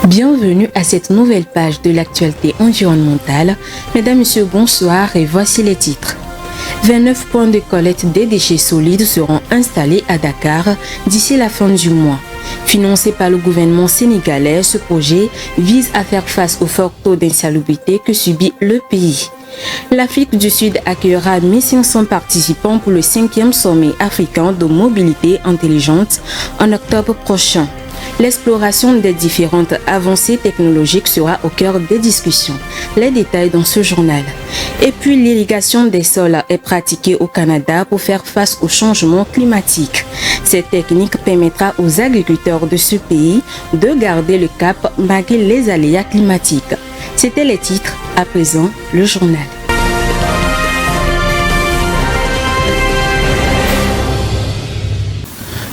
Bienvenue à cette nouvelle page de l'actualité environnementale. Mesdames, Messieurs, bonsoir et voici les titres. 29 points de collecte des déchets solides seront installés à Dakar d'ici la fin du mois. Financé par le gouvernement sénégalais, ce projet vise à faire face au fort taux d'insalubrité que subit le pays. L'Afrique du Sud accueillera 1500 participants pour le 5e sommet africain de mobilité intelligente en octobre prochain. L'exploration des différentes avancées technologiques sera au cœur des discussions. Les détails dans ce journal. Et puis l'irrigation des sols est pratiquée au Canada pour faire face au changement climatique. Cette technique permettra aux agriculteurs de ce pays de garder le cap malgré les aléas climatiques. C'étaient les titres, à présent le journal.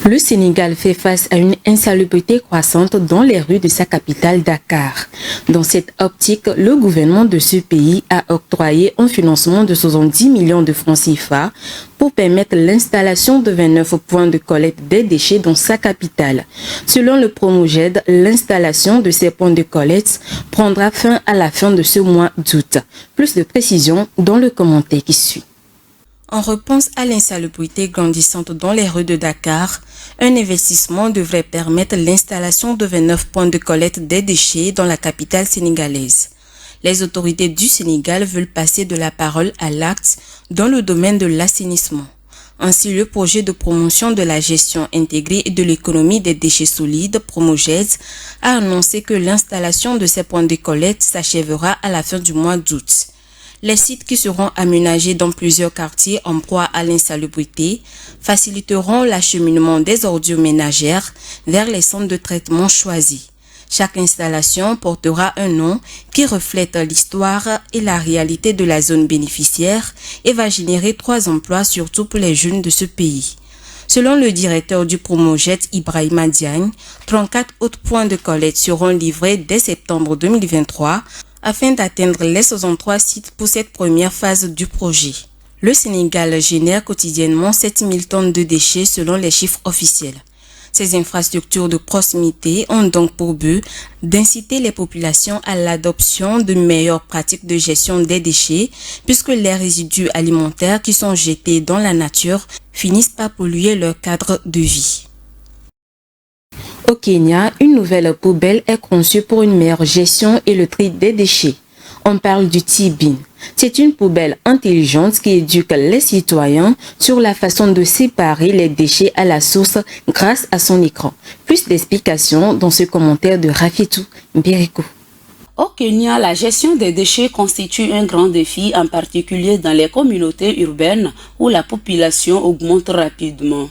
Le Sénégal fait face à une insalubrité croissante dans les rues de sa capitale Dakar. Dans cette optique, le gouvernement de ce pays a octroyé un financement de 70 millions de francs CFA pour permettre l'installation de 29 points de collecte des déchets dans sa capitale. Selon le Promoged, l'installation de ces points de collecte prendra fin à la fin de ce mois d'août. Plus de précisions dans le commentaire qui suit. En réponse à l'insalubrité grandissante dans les rues de Dakar, un investissement devrait permettre l'installation de 29 points de collecte des déchets dans la capitale sénégalaise. Les autorités du Sénégal veulent passer de la parole à l'acte dans le domaine de l'assainissement. Ainsi, le projet de promotion de la gestion intégrée et de l'économie des déchets solides, Promoged, a annoncé que l'installation de ces points de collecte s'achèvera à la fin du mois d'août. Les sites qui seront aménagés dans plusieurs quartiers en proie à l'insalubrité faciliteront l'acheminement des ordures ménagères vers les centres de traitement choisis. Chaque installation portera un nom qui reflète l'histoire et la réalité de la zone bénéficiaire et va générer 3 emplois surtout pour les jeunes de ce pays. Selon le directeur du Promoged, Ibrahima Diagne, 34 autres points de collecte seront livrés dès septembre 2023 afin d'atteindre les 63 sites pour cette première phase du projet. Le Sénégal génère quotidiennement 7000 tonnes de déchets selon les chiffres officiels. Ces infrastructures de proximité ont donc pour but d'inciter les populations à l'adoption de meilleures pratiques de gestion des déchets puisque les résidus alimentaires qui sont jetés dans la nature finissent par polluer leur cadre de vie. Au Kenya, une nouvelle poubelle est conçue pour une meilleure gestion et le tri des déchets. On parle du T-Bin. C'est une poubelle intelligente qui éduque les citoyens sur la façon de séparer les déchets à la source grâce à son écran. Plus d'explications dans ce commentaire de Rafitou Mbiriko. Au Kenya, la gestion des déchets constitue un grand défi, en particulier dans les communautés urbaines où la population augmente rapidement.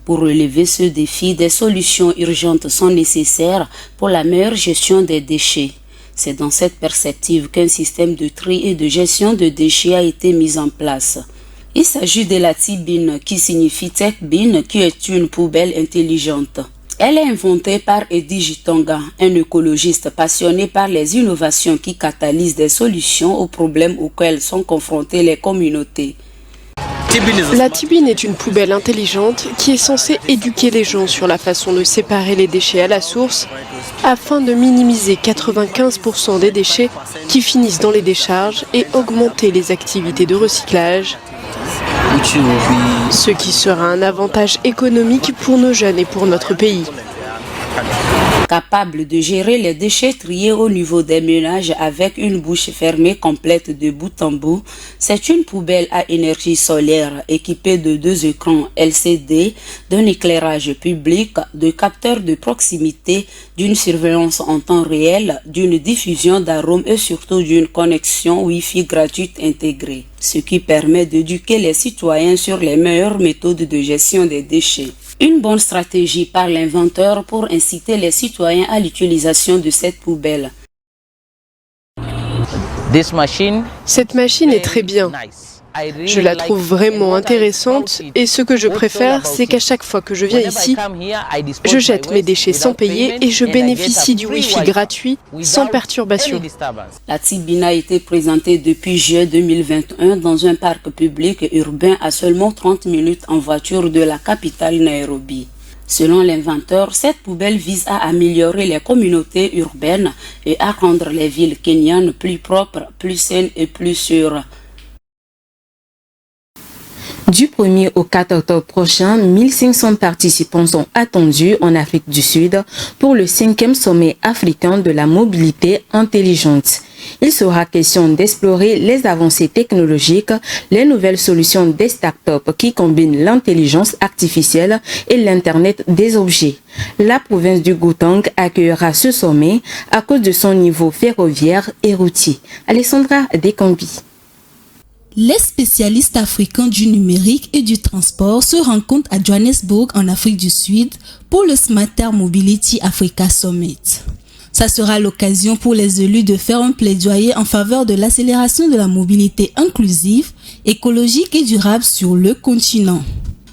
Pour relever ce défi, des solutions urgentes sont nécessaires pour la meilleure gestion des déchets. C'est dans cette perspective qu'un système de tri et de gestion de déchets a été mis en place. Il s'agit de la T-Bin, qui signifie Tech Bin, qui est une poubelle intelligente. Elle est inventée par Eddie Gitonga, un écologiste passionné par les innovations qui catalysent des solutions aux problèmes auxquels sont confrontées les communautés. La T-Bin est une poubelle intelligente qui est censée éduquer les gens sur la façon de séparer les déchets à la source afin de minimiser 95% des déchets qui finissent dans les décharges et augmenter les activités de recyclage, ce qui sera un avantage économique pour nos jeunes et pour notre pays. Capable de gérer les déchets triés au niveau des ménages avec une bouche fermée complète de bout en bout, c'est une poubelle à énergie solaire équipée de 2 écrans LCD, d'un éclairage public, de capteurs de proximité, d'une surveillance en temps réel, d'une diffusion d'arômes et surtout d'une connexion Wi-Fi gratuite intégrée, ce qui permet d'éduquer les citoyens sur les meilleures méthodes de gestion des déchets. Une bonne stratégie par l'inventeur pour inciter les citoyens à l'utilisation de cette poubelle. Cette machine est très bien. Je la trouve vraiment intéressante et ce que je préfère, c'est qu'à chaque fois que je viens ici, je jette mes déchets sans payer et je bénéficie du Wi-Fi gratuit sans perturbation. La Tibina a été présentée depuis juillet 2021 dans un parc public et urbain à seulement 30 minutes en voiture de la capitale Nairobi. Selon l'inventeur, cette poubelle vise à améliorer les communautés urbaines et à rendre les villes kenyanes plus propres, plus saines et plus sûres. Du 1er au 4 octobre prochain, 1500 participants sont attendus en Afrique du Sud pour le 5e sommet africain de la mobilité intelligente. Il sera question d'explorer les avancées technologiques, les nouvelles solutions des startups qui combinent l'intelligence artificielle et l'Internet des objets. La province du Gauteng accueillera ce sommet à cause de son niveau ferroviaire et routier. Alessandra Dekambi. Les spécialistes africains du numérique et du transport se rencontrent à Johannesburg en Afrique du Sud pour le Smarter Mobility Africa Summit. Ça sera l'occasion pour les élus de faire un plaidoyer en faveur de l'accélération de la mobilité inclusive, écologique et durable sur le continent.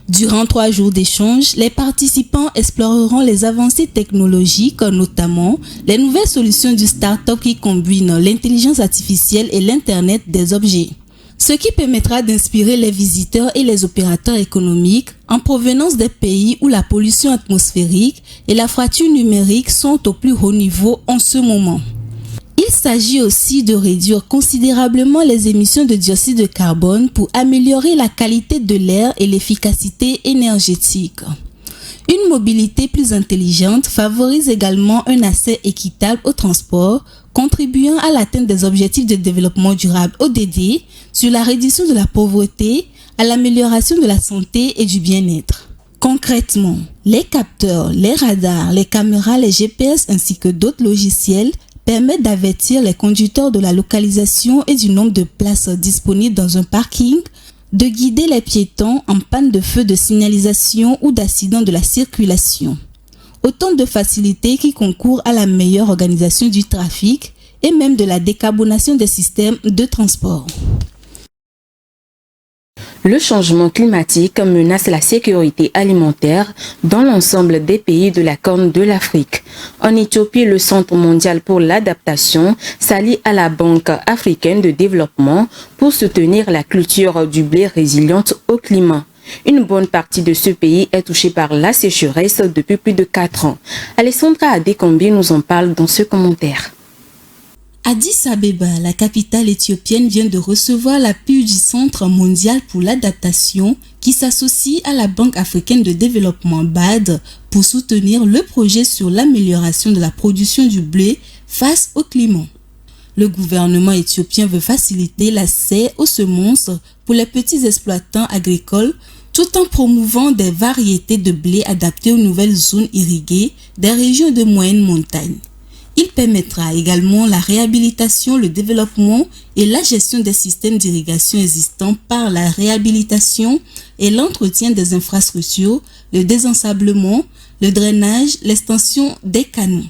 Durant 3 jours d'échange, les participants exploreront les avancées technologiques, notamment les nouvelles solutions du start-up qui combinent l'intelligence artificielle et l'Internet des objets. Ce qui permettra d'inspirer les visiteurs et les opérateurs économiques en provenance des pays où la pollution atmosphérique et la fracture numérique sont au plus haut niveau en ce moment. Il s'agit aussi de réduire considérablement les émissions de dioxyde de carbone pour améliorer la qualité de l'air et l'efficacité énergétique. Une mobilité plus intelligente favorise également un accès équitable au transport, contribuant à l'atteinte des objectifs de développement durable ODD, sur la réduction de la pauvreté, à l'amélioration de la santé et du bien-être. Concrètement, les capteurs, les radars, les caméras, les GPS ainsi que d'autres logiciels permettent d'avertir les conducteurs de la localisation et du nombre de places disponibles dans un parking, de guider les piétons en panne de feu de signalisation ou d'accident de la circulation. Autant de facilités qui concourent à la meilleure organisation du trafic et même de la décarbonation des systèmes de transport. Le changement climatique menace la sécurité alimentaire dans l'ensemble des pays de la Corne de l'Afrique. En Éthiopie, le Centre mondial pour l'adaptation s'allie à la Banque africaine de développement pour soutenir la culture du blé résiliente au climat. Une bonne partie de ce pays est touchée par la sécheresse depuis plus de 4 ans. Alessandra Adekambi nous en parle dans ce commentaire. Addis Abeba, la capitale éthiopienne, vient de recevoir l'appui du Centre mondial pour l'adaptation qui s'associe à la Banque africaine de développement BAD pour soutenir le projet sur l'amélioration de la production du blé face au climat. Le gouvernement éthiopien veut faciliter l'accès aux semences pour les petits exploitants agricoles tout en promouvant des variétés de blé adaptées aux nouvelles zones irriguées des régions de moyenne montagne. Il permettra également la réhabilitation, le développement et la gestion des systèmes d'irrigation existants par la réhabilitation et l'entretien des infrastructures, le désensablement, le drainage, l'extension des canaux.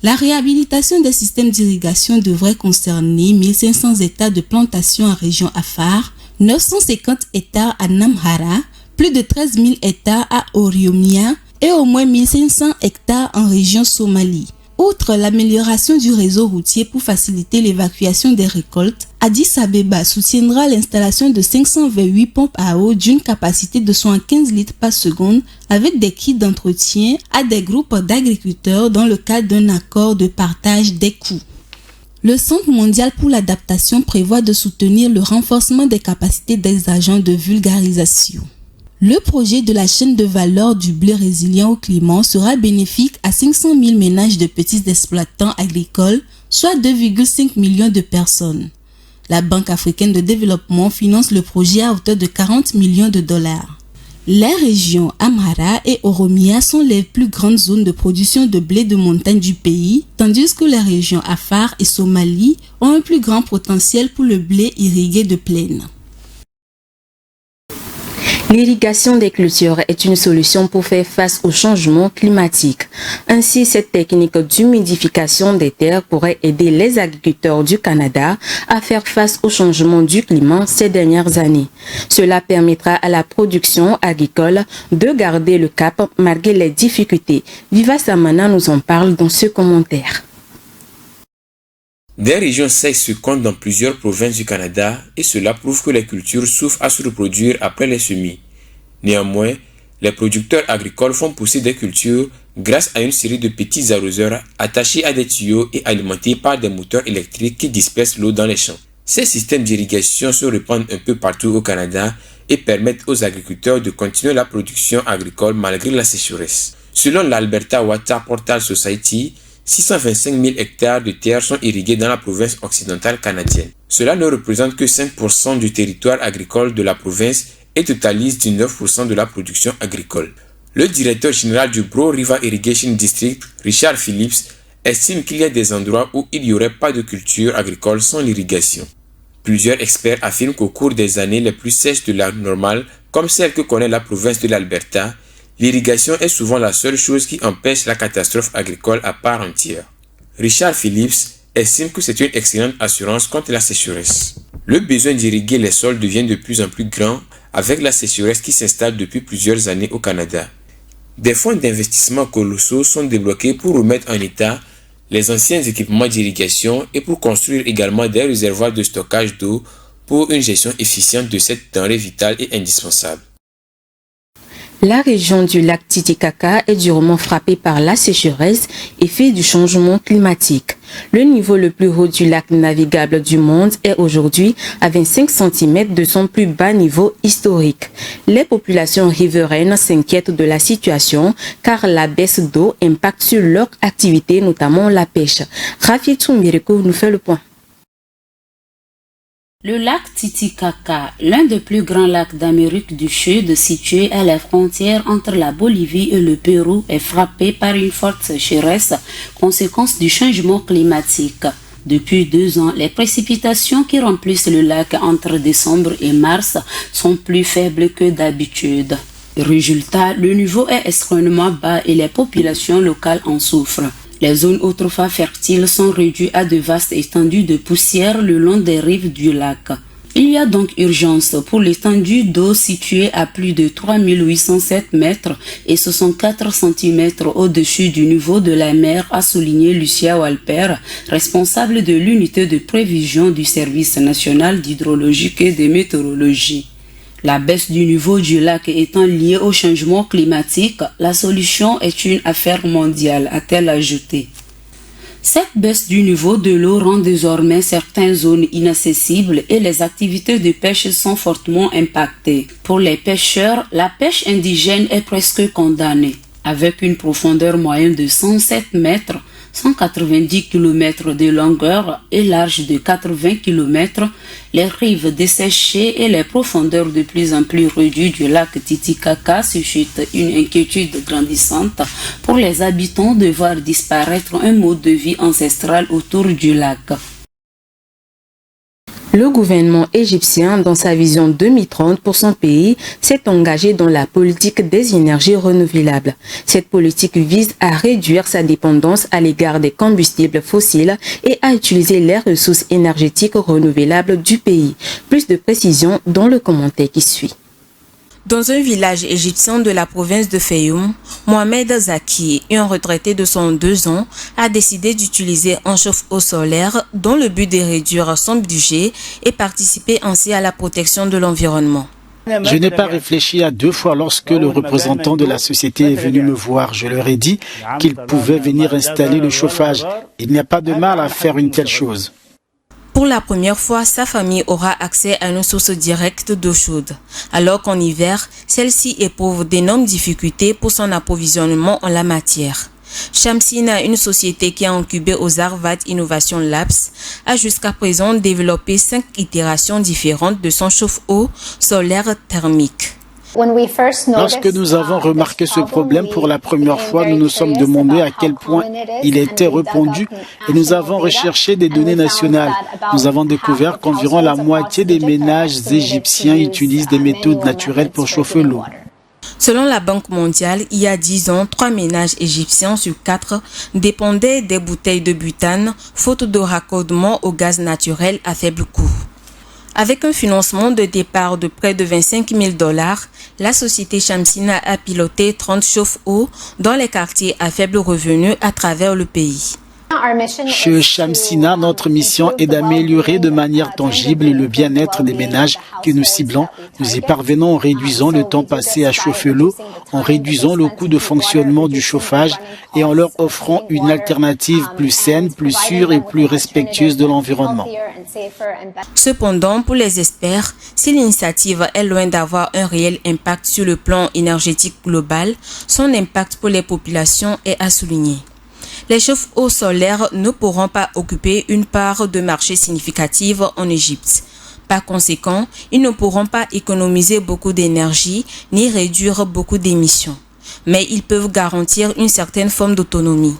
La réhabilitation des systèmes d'irrigation devrait concerner 1500 hectares de plantation en région Afar, 950 hectares à Namhara, plus de 13 000 hectares à Oromia et au moins 1500 hectares en région Somalie. Outre l'amélioration du réseau routier pour faciliter l'évacuation des récoltes, Addis Abeba soutiendra l'installation de 528 pompes à eau d'une capacité de 75 litres par seconde avec des kits d'entretien à des groupes d'agriculteurs dans le cadre d'un accord de partage des coûts. Le Centre mondial pour l'adaptation prévoit de soutenir le renforcement des capacités des agents de vulgarisation. Le projet de la chaîne de valeur du blé résilient au climat sera bénéfique à 500 000 ménages de petits exploitants agricoles, soit 2,5 millions de personnes. La Banque africaine de développement finance le projet à hauteur de 40 millions de dollars. Les régions Amhara et Oromia sont les plus grandes zones de production de blé de montagne du pays, tandis que les régions Afar et Somalie ont un plus grand potentiel pour le blé irrigué de plaine. L'irrigation des cultures est une solution pour faire face au changement climatique. Ainsi, cette technique d'humidification des terres pourrait aider les agriculteurs du Canada à faire face au changement du climat ces dernières années. Cela permettra à la production agricole de garder le cap malgré les difficultés. Viva Samana nous en parle dans ce commentaire. Des régions sèches se comptent dans plusieurs provinces du Canada et cela prouve que les cultures souffrent à se reproduire après les semis. Néanmoins, les producteurs agricoles font pousser des cultures grâce à une série de petits arroseurs attachés à des tuyaux et alimentés par des moteurs électriques qui dispersent l'eau dans les champs. Ces systèmes d'irrigation se répandent un peu partout au Canada et permettent aux agriculteurs de continuer la production agricole malgré la sécheresse. Selon l'Alberta Water Portal Society, 625 000 hectares de terres sont irrigués dans la province occidentale canadienne. Cela ne représente que 5% du territoire agricole de la province et totalise 19% de la production agricole. Le directeur général du Broad River Irrigation District, Richard Phillips, estime qu'il y a des endroits où il n'y aurait pas de culture agricole sans l'irrigation. Plusieurs experts affirment qu'au cours des années les plus sèches de la normale, comme celle que connaît la province de l'Alberta, l'irrigation est souvent la seule chose qui empêche la catastrophe agricole à part entière. Richard Phillips estime que c'est une excellente assurance contre la sécheresse. Le besoin d'irriguer les sols devient de plus en plus grand avec la sécheresse qui s'installe depuis plusieurs années au Canada. Des fonds d'investissement colossaux sont débloqués pour remettre en état les anciens équipements d'irrigation et pour construire également des réservoirs de stockage d'eau pour une gestion efficiente de cette denrée vitale et indispensable. La région du lac Titicaca est durement frappée par la sécheresse, effet du changement climatique. Le niveau le plus haut du lac navigable du monde est aujourd'hui à 25 cm de son plus bas niveau historique. Les populations riveraines s'inquiètent de la situation car la baisse d'eau impacte sur leur activité, notamment la pêche. Rafi Tsoumbireko nous fait le point. Le lac Titicaca, l'un des plus grands lacs d'Amérique du Sud situé à la frontière entre la Bolivie et le Pérou, est frappé par une forte sécheresse, conséquence du changement climatique. Depuis 2 ans, les précipitations qui remplissent le lac entre décembre et mars sont plus faibles que d'habitude. Résultat, le niveau est extrêmement bas et les populations locales en souffrent. Les zones autrefois fertiles sont réduites à de vastes étendues de poussière le long des rives du lac. Il y a donc urgence pour l'étendue d'eau située à plus de 3807 mètres et 64 cm au-dessus du niveau de la mer, a souligné Lucia Walper, responsable de l'unité de prévision du Service national d'hydrologie et de météorologie. La baisse du niveau du lac étant liée au changement climatique, la solution est une affaire mondiale, a-t-elle ajouté. Cette baisse du niveau de l'eau rend désormais certaines zones inaccessibles et les activités de pêche sont fortement impactées. Pour les pêcheurs, la pêche indigène est presque condamnée. Avec une profondeur moyenne de 107 mètres, 190 km de longueur et large de 80 km, les rives desséchées et les profondeurs de plus en plus réduites du lac Titicaca suscitent une inquiétude grandissante pour les habitants de voir disparaître un mode de vie ancestral autour du lac. Le gouvernement égyptien, dans sa vision 2030 pour son pays, s'est engagé dans la politique des énergies renouvelables. Cette politique vise à réduire sa dépendance à l'égard des combustibles fossiles et à utiliser les ressources énergétiques renouvelables du pays. Plus de précisions dans le commentaire qui suit. Dans un village égyptien de la province de Fayoum, Mohamed Zaki, un retraité de 102 ans, a décidé d'utiliser un chauffe-eau solaire dans le but de réduire son budget et participer ainsi à la protection de l'environnement. Je n'ai pas réfléchi à 2 fois lorsque le représentant de la société est venu me voir. Je leur ai dit qu'ils pouvaient venir installer le chauffage. Il n'y a pas de mal à faire une telle chose. Pour la première fois, sa famille aura accès à une source directe d'eau chaude, alors qu'en hiver, celle-ci éprouve d'énormes difficultés pour son approvisionnement en la matière. Shamsina, une société qui a incubé aux Harvard Innovation Labs, a jusqu'à présent développé 5 itérations différentes de son chauffe-eau solaire thermique. Lorsque nous avons remarqué ce problème pour la première fois, nous nous sommes demandé à quel point il était répandu et nous avons recherché des données nationales. Nous avons découvert qu'environ la moitié des ménages égyptiens utilisent des méthodes naturelles pour chauffer l'eau. Selon la Banque mondiale, il y a 10 ans, 3 ménages égyptiens sur 4 dépendaient des bouteilles de butane, faute de raccordement au gaz naturel à faible coût. Avec un financement de départ de près de $25 000, la société Shamsina a piloté 30 chauffe-eau dans les quartiers à faible revenu à travers le pays. Chez Shamsina, notre mission est d'améliorer de manière tangible le bien-être des ménages que nous ciblons. Nous y parvenons en réduisant le temps passé à chauffer l'eau, en réduisant le coût de fonctionnement du chauffage et en leur offrant une alternative plus saine, plus sûre et plus respectueuse de l'environnement. Cependant, pour les experts, si l'initiative est loin d'avoir un réel impact sur le plan énergétique global, son impact pour les populations est à souligner. Les chauffe-eau solaires ne pourront pas occuper une part de marché significative en Égypte. Par conséquent, ils ne pourront pas économiser beaucoup d'énergie ni réduire beaucoup d'émissions. Mais ils peuvent garantir une certaine forme d'autonomie.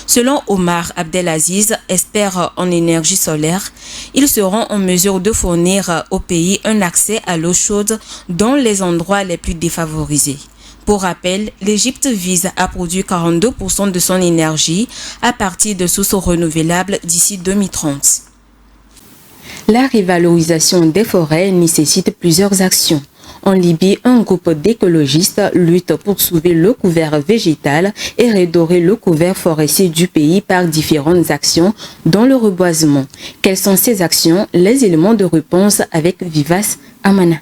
Selon Omar Abdelaziz, expert en énergie solaire, ils seront en mesure de fournir au pays un accès à l'eau chaude dans les endroits les plus défavorisés. Pour rappel, l'Égypte vise à produire 42% de son énergie à partir de sources renouvelables d'ici 2030. La revalorisation des forêts nécessite plusieurs actions. En Libye, un groupe d'écologistes lutte pour sauver le couvert végétal et redorer le couvert forestier du pays par différentes actions, dont le reboisement. Quelles sont ces actions? Les éléments de réponse avec Vivace Amana.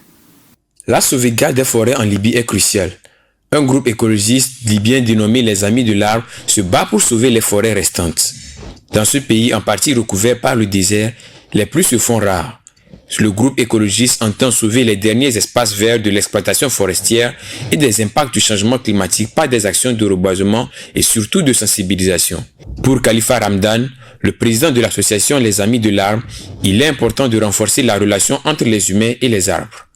La sauvegarde des forêts en Libye est cruciale. Un groupe écologiste libyen dénommé les Amis de l'Arbre se bat pour sauver les forêts restantes. Dans ce pays en partie recouvert par le désert, les pluies se font rares. Le groupe écologiste entend sauver les derniers espaces verts de l'exploitation forestière et des impacts du changement climatique par des actions de reboisement et surtout de sensibilisation. Pour Khalifa Ramdan, le président de l'association Les Amis de l'Arbre, il est important de renforcer la relation entre les humains et les arbres.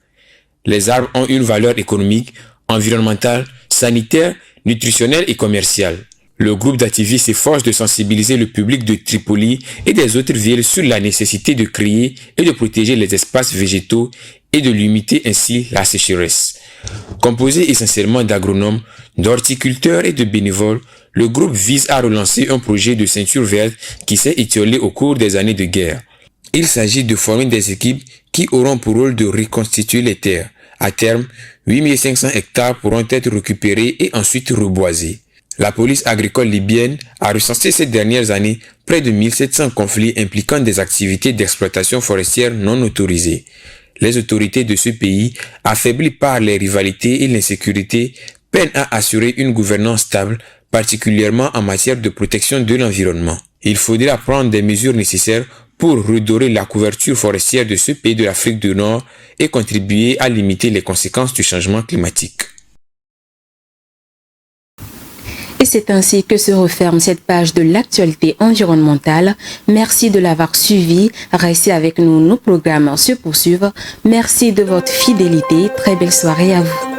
Les arbres ont une valeur économique, environnementale, sanitaire, nutritionnelle et commerciale. Le groupe d'activistes s'efforce de sensibiliser le public de Tripoli et des autres villes sur la nécessité de créer et de protéger les espaces végétaux et de limiter ainsi la sécheresse. Composé essentiellement d'agronomes, d'horticulteurs et de bénévoles, le groupe vise à relancer un projet de ceinture verte qui s'est étiolé au cours des années de guerre. Il s'agit de former des équipes qui auront pour rôle de reconstituer les terres. À terme, 8500 hectares pourront être récupérés et ensuite reboisés. La police agricole libyenne a recensé ces dernières années près de 1700 conflits impliquant des activités d'exploitation forestière non autorisées. Les autorités de ce pays, affaiblies par les rivalités et l'insécurité, peinent à assurer une gouvernance stable, particulièrement en matière de protection de l'environnement. Il faudra prendre des mesures nécessaires pour redorer la couverture forestière de ce pays de l'Afrique du Nord et contribuer à limiter les conséquences du changement climatique. Et c'est ainsi que se referme cette page de l'actualité environnementale. Merci de l'avoir suivi. Restez avec nous, nos programmes se poursuivent. Merci de votre fidélité. Très belle soirée à vous.